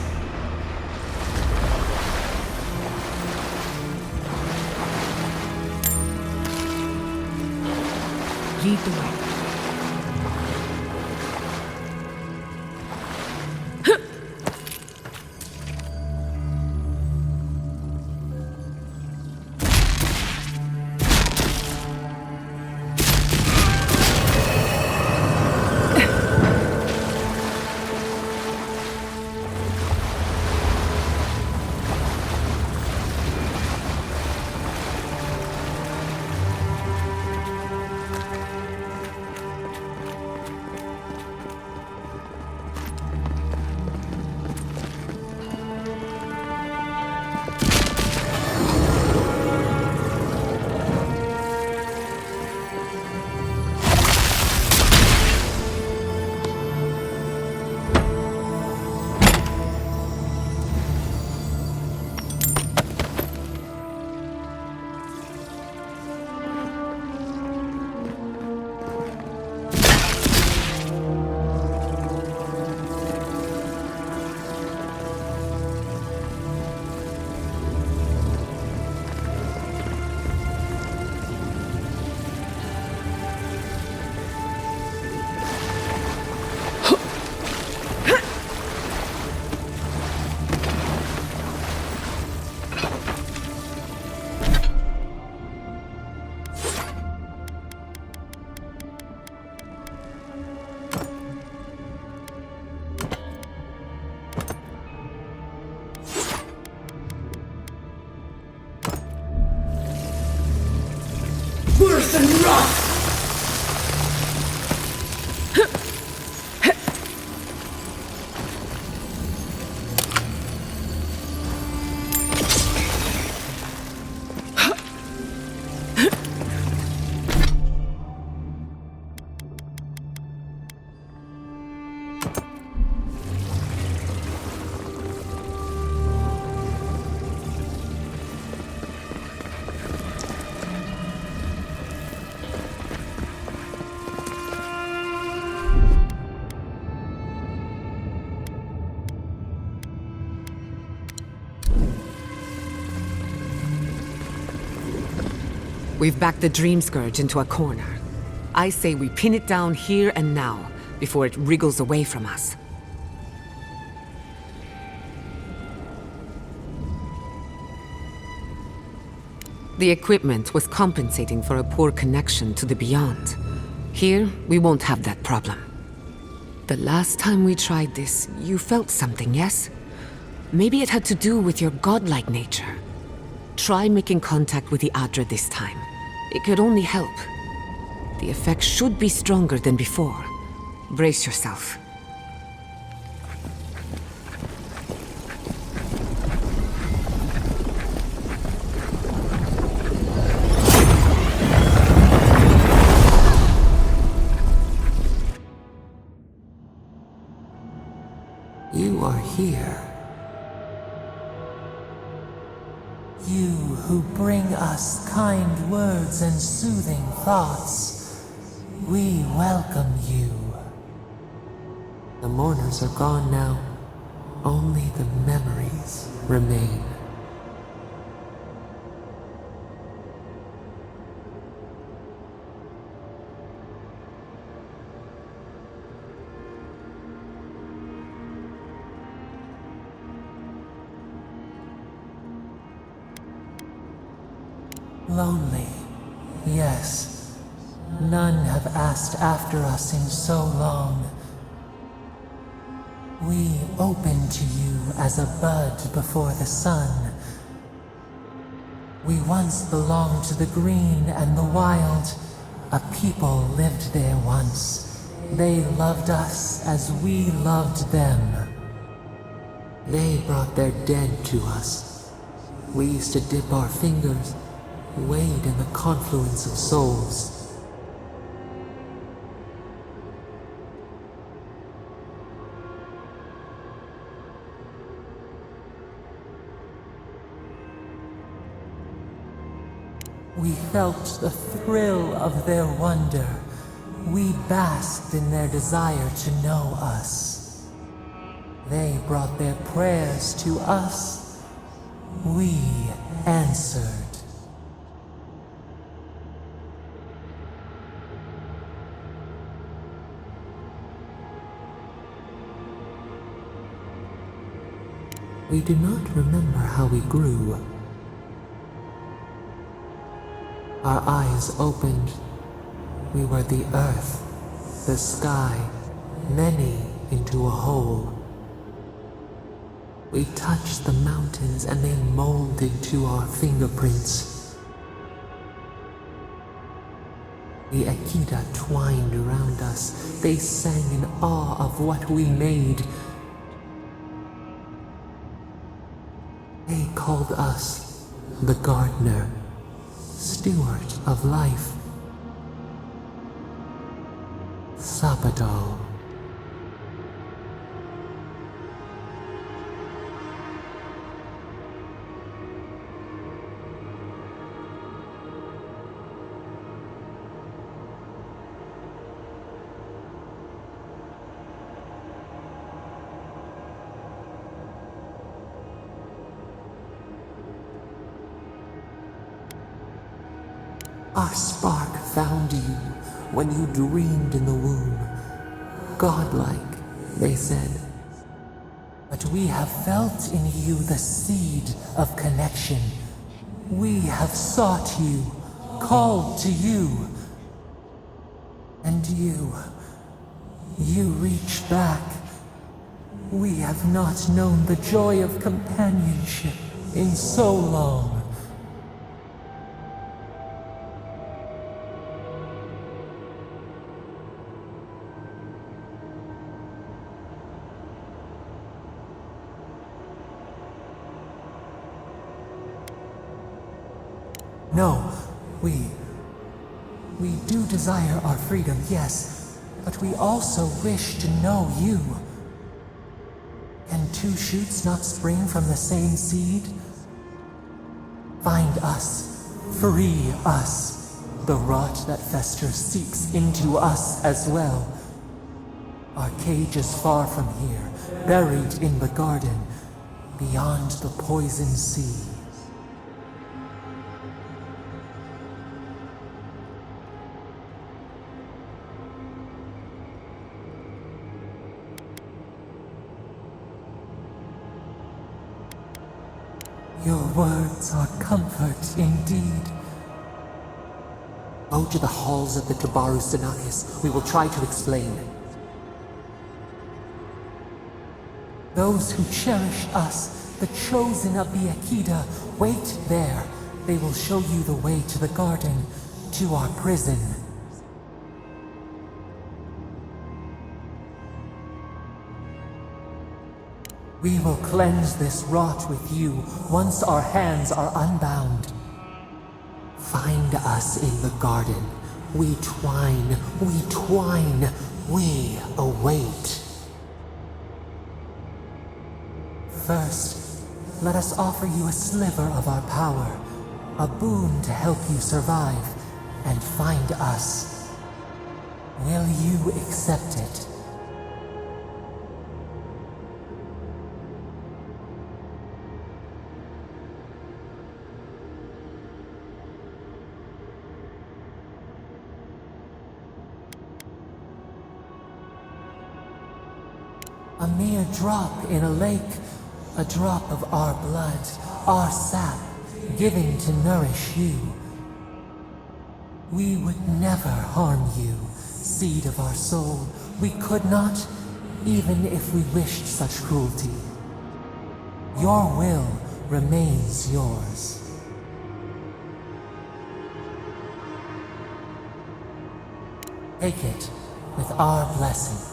Lead the way. Birth and rot! We've backed the Dream Scourge into a corner. I say we pin it down here and now, before it wriggles away from us. The equipment was compensating for a poor connection to the Beyond. Here, we won't have that problem. The last time we tried this, you felt something, yes? Maybe it had to do with your godlike nature. Try making contact with the Adra this time. It could only help. The effect should be stronger than before. Brace yourself. You are here. You who bring us kind words and soothing thoughts, we welcome you. The mourners are gone now. Only the memories remain. Lonely, yes. None have asked after us in so long. We open to you as a bud before the sun. We once belonged to the green and the wild. A people lived there once. They loved us as we loved them. They brought their dead to us. We used to dip our fingers, wade in the confluence of souls. We felt the thrill of their wonder. We basked in their desire to know us. They brought their prayers to us. We answered. We do not remember how we grew. Our eyes opened. We were the earth, the sky, many into a whole. We touched the mountains and they molded to our fingerprints. The Akita twined around us. They sang in awe of what we made. They called us the gardener, steward of life. Sapadal. Our spark found you when you dreamed in the womb. Godlike, they said. But we have felt in you the seed of connection. We have sought you, called to you. And you reach back. We have not known the joy of companionship in so long. No, we do desire our freedom, yes, but we also wish to know you. Can two shoots not spring from the same seed? Find us, free us. The rot that festers seeks into us as well. Our cage is far from here, buried in the garden, beyond the poison sea. Your words are comfort indeed. Go to the halls of the Tabaru Sinakis. We will try to explain. Those who cherish us, the chosen of the Akida, wait there. They will show you the way to the garden, to our prison. We will cleanse this rot with you once our hands are unbound. Find us in the garden. We twine, we await. First, let us offer you a sliver of our power, a boon to help you survive and find us. Will you accept it? A mere drop in a lake, a drop of our blood, our sap, given to nourish you. We would never harm you, seed of our soul. We could not, even if we wished such cruelty. Your will remains yours. Take it with our blessing.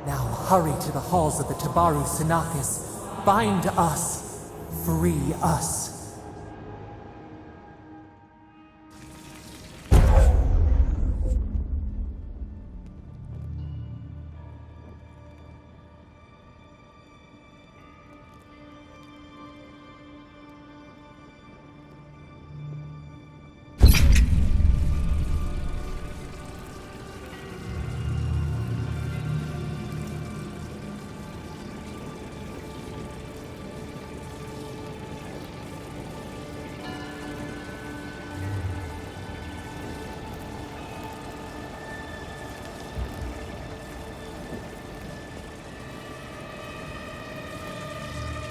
Now hurry to the halls of the Tabaru Sinakis. Bind us. Free us.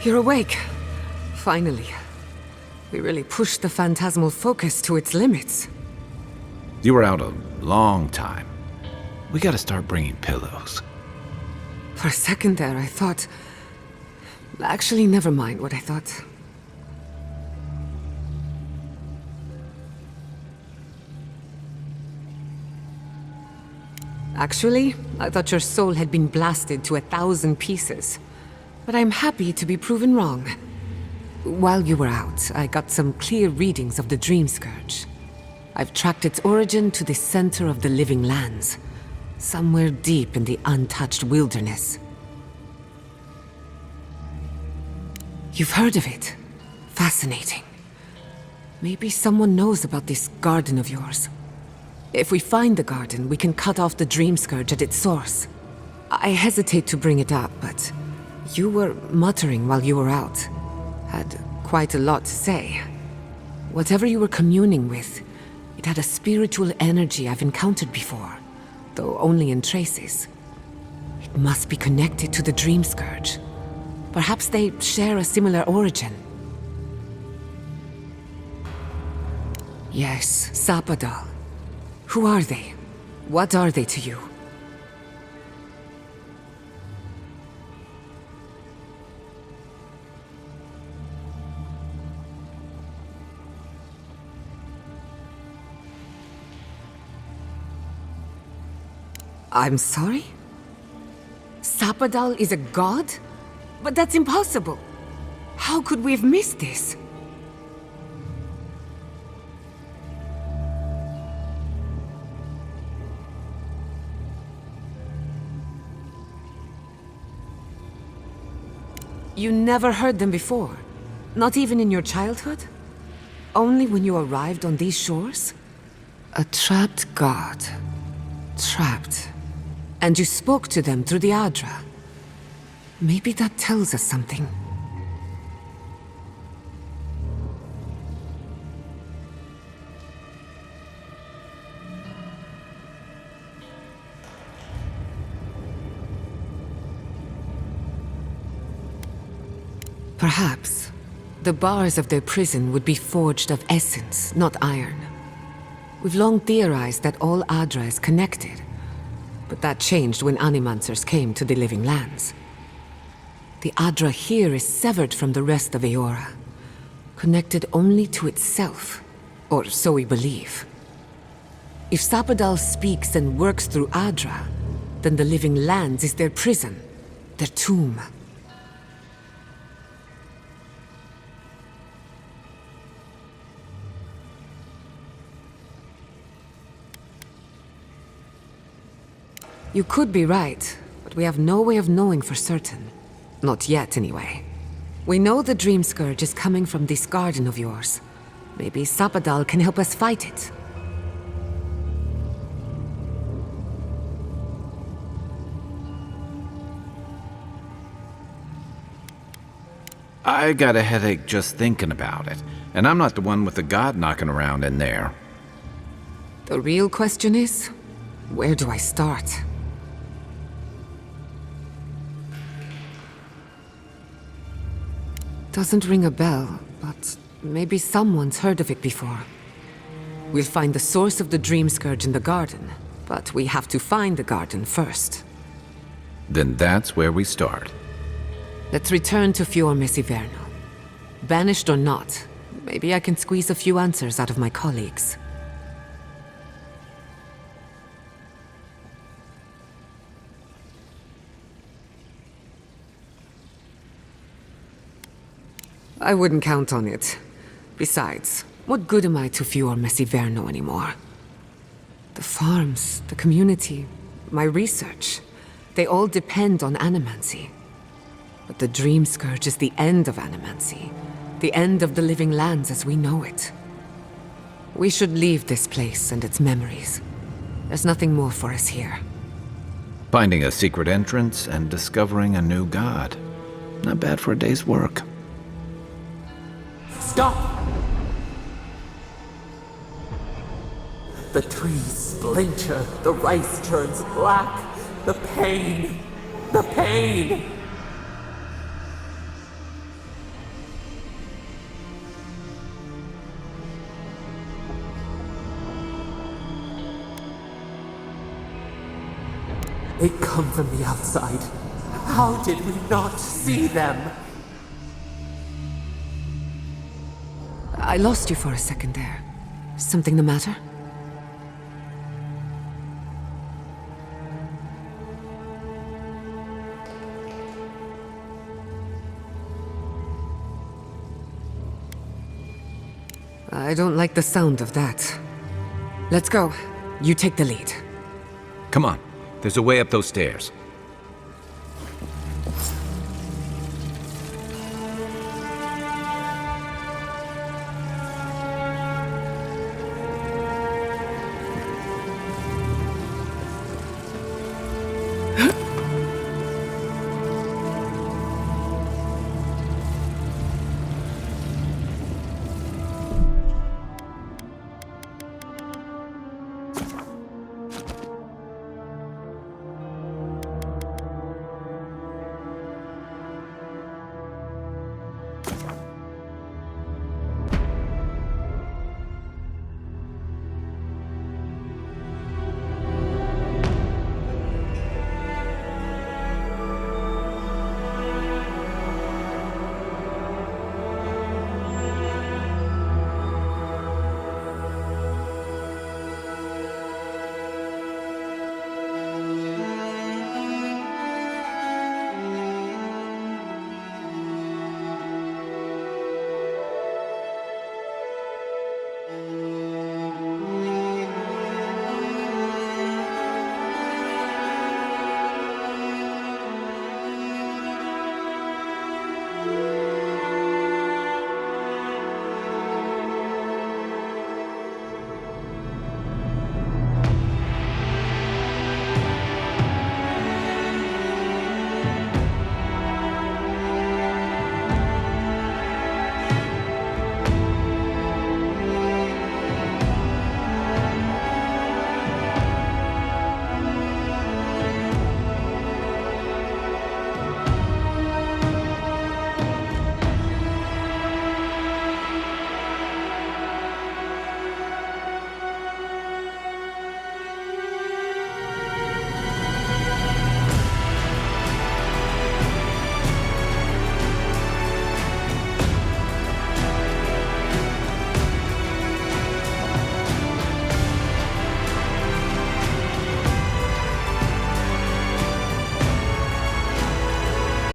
You're awake. Finally. We really pushed the phantasmal focus to its limits. You were out a long time. We gotta start bringing pillows. For a second there, I thought... Actually, never mind what I thought. Actually, I thought your soul had been blasted to 1,000 pieces. But I'm happy to be proven wrong. While you were out, I got some clear readings of the Dream Scourge. I've tracked its origin to the center of the living lands, somewhere deep in the untouched wilderness. You've heard of it. Fascinating. Maybe someone knows about this garden of yours. If we find the garden, we can cut off the Dream Scourge at its source. I hesitate to bring it up, but... you were muttering while you were out. Had quite a lot to say. Whatever you were communing with, it had a spiritual energy I've encountered before, though only in traces. It must be connected to the Dream Scourge. Perhaps they share a similar origin. Yes, Sapadal. Who are they? What are they to you? I'm sorry? Sapadal is a god? But that's impossible. How could we have missed this? You never heard them before? Not even in your childhood? Only when you arrived on these shores? A trapped god. Trapped. And you spoke to them through the Adra. Maybe that tells us something. Perhaps the bars of their prison would be forged of essence, not iron. We've long theorized that all Adra is connected, but that changed when Animancers came to the Living Lands. The Adra here is severed from the rest of Eora, connected only to itself, or so we believe. If Sapadal speaks and works through Adra, then the Living Lands is their prison, their tomb. You could be right, but we have no way of knowing for certain. Not yet, anyway. We know the Dream Scourge is coming from this garden of yours. Maybe Sapadal can help us fight it. I got a headache just thinking about it, and I'm not the one with the god knocking around in there. The real question is, where do I start? Doesn't ring a bell, but maybe someone's heard of it before. We'll find the source of the Dream Scourge in the garden, but we have to find the garden first. Then that's where we start. Let's return to Fior Mesiverno. Banished or not, maybe I can squeeze a few answers out of my colleagues. I wouldn't count on it. Besides, what good am I to Fior Mesiverno anymore? The farms, the community, my research, they all depend on animancy. But the Dream Scourge is the end of animancy, the end of the Living Lands as we know it. We should leave this place and its memories. There's nothing more for us here. Finding a secret entrance and discovering a new god. Not bad for a day's work. Stop! The trees splinter, the rice turns black. The pain! The pain! They come from the outside. How did we not see them? I lost you for a second there. Something the matter? I don't like the sound of that. Let's go. You take the lead. Come on, there's a way up those stairs.